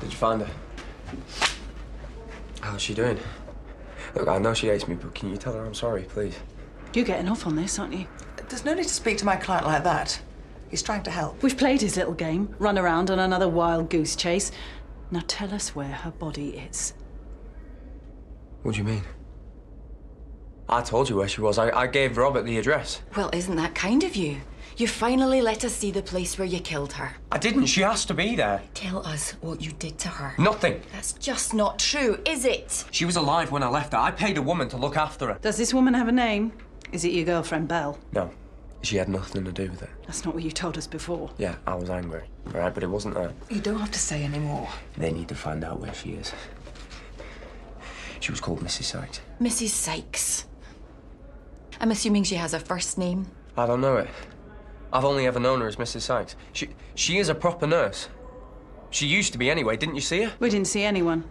Did you find her? How's she doing? Look, I know she hates me, but can you tell her I'm sorry, please? You're getting off on this, aren't you? There's no need to speak to my client like that. He's trying to help. We've played his little game, run around on another wild goose chase. Now tell us where her body is. What do you mean? I told you where she was. I gave Robert the address. Well, isn't that kind of you? You finally let us see the place where you killed her. I didn't. She has to be there. Tell us what you did to her. Nothing. That's just not true, is it? She was alive when I left her. I paid a woman to look after her. Does this woman have a name? Is it your girlfriend, Belle? No. She had nothing to do with it. That's not what you told us before. Yeah, I was angry. All right, but it wasn't that. You don't have to say any more. They need to find out where she is. She was called Mrs. Sykes. Mrs. Sykes. I'm assuming she has a first name. I don't know it. I've only ever known her as Mrs. Sykes. She is a proper nurse. She used to be anyway. Didn't you see her? We didn't see anyone.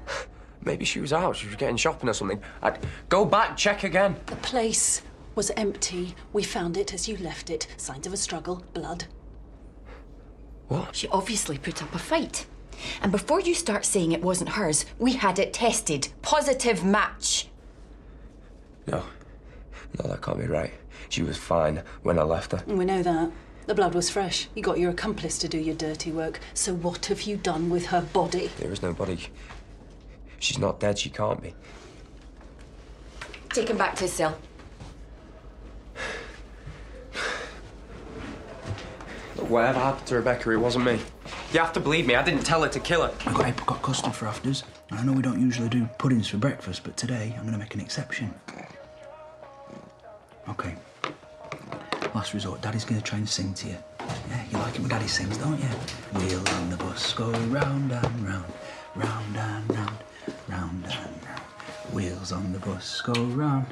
Maybe she was out. She was getting shopping or something. I'd go back, check again. The place was empty. We found it as you left it. Signs of a struggle, blood. What? She obviously put up a fight. And before you start saying it wasn't hers, we had it tested. Positive match. No, that can't be right. She was fine when I left her. We know that. The blood was fresh. You got your accomplice to do your dirty work. So what have you done with her body? There is no body. She's not dead. She can't be. Take him back to his cell. Look, whatever happened to Rebecca, it wasn't me. You have to believe me. I didn't tell her to kill her. I've got apricot custard for afters. I know we don't usually do puddings for breakfast, but today I'm going to make an exception. OK. Last resort, Daddy's going to try and sing to you. Yeah, you like it when Daddy sings, don't you? Wheels on the bus go round and round, round and round, round and round. Wheels on the bus go round.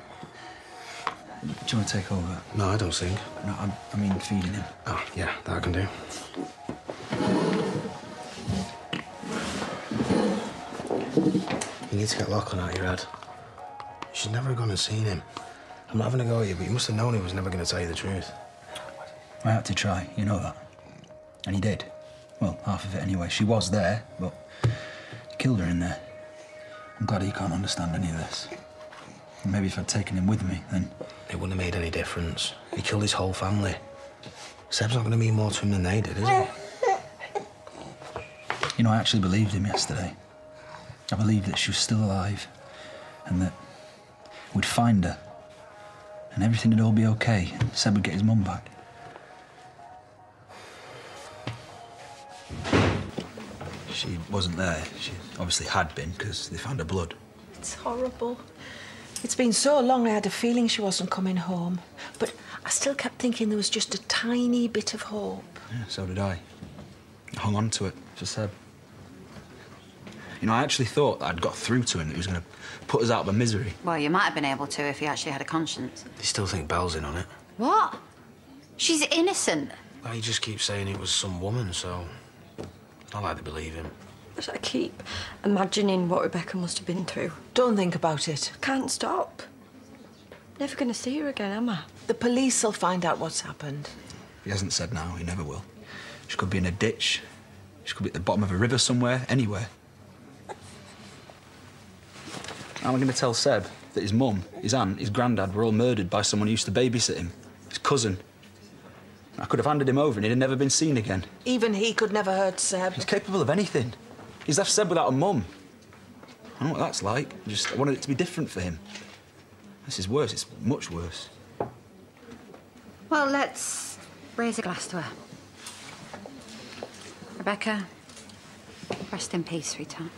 Do you want to take over? No, I don't sing. No, I mean feeding him. Oh, yeah, that I can do. You need to get Lachlan out of your head. You should never have gone and seen him. I'm not having a go at you, but you must have known he was never going to tell you the truth. I had to try, you know that. And he did. Well, half of it anyway. She was there, but he killed her in there. I'm glad he can't understand any of this. And maybe if I'd taken him with me, then... It wouldn't have made any difference. He killed his whole family. Seb's not going to mean more to him than they did, is he? You know, I actually believed him yesterday. I believed that she was still alive and that we'd find her and everything would all be okay. Seb would get his mum back. She wasn't there. She obviously had been because they found her blood. It's horrible. It's been so long I had a feeling she wasn't coming home. But I still kept thinking there was just a tiny bit of hope. Yeah, so did I. I hung on to it for Seb. You know, I actually thought that I'd got through to him, that he was going to put us out of our misery. Well, you might have been able to if he actually had a conscience. You still think Belle's in on it? What? She's innocent. Well, he just keeps saying it was some woman, so... I like to believe him. I keep imagining what Rebecca must have been through. Don't think about it. I can't stop. Never going to see her again, am I? The police will find out what's happened. If he hasn't said now, he never will. She could be in a ditch. She could be at the bottom of a river somewhere, anywhere. How am I going to tell Seb that his mum, his aunt, his granddad were all murdered by someone who used to babysit him? His cousin. I could have handed him over and he'd have never been seen again. Even he could never hurt Seb. He's capable of anything. He's left Seb without a mum. I know what that's like. I wanted it to be different for him. This is worse. It's much worse. Well, let's raise a glass to her. Rebecca, rest in peace, sweetheart.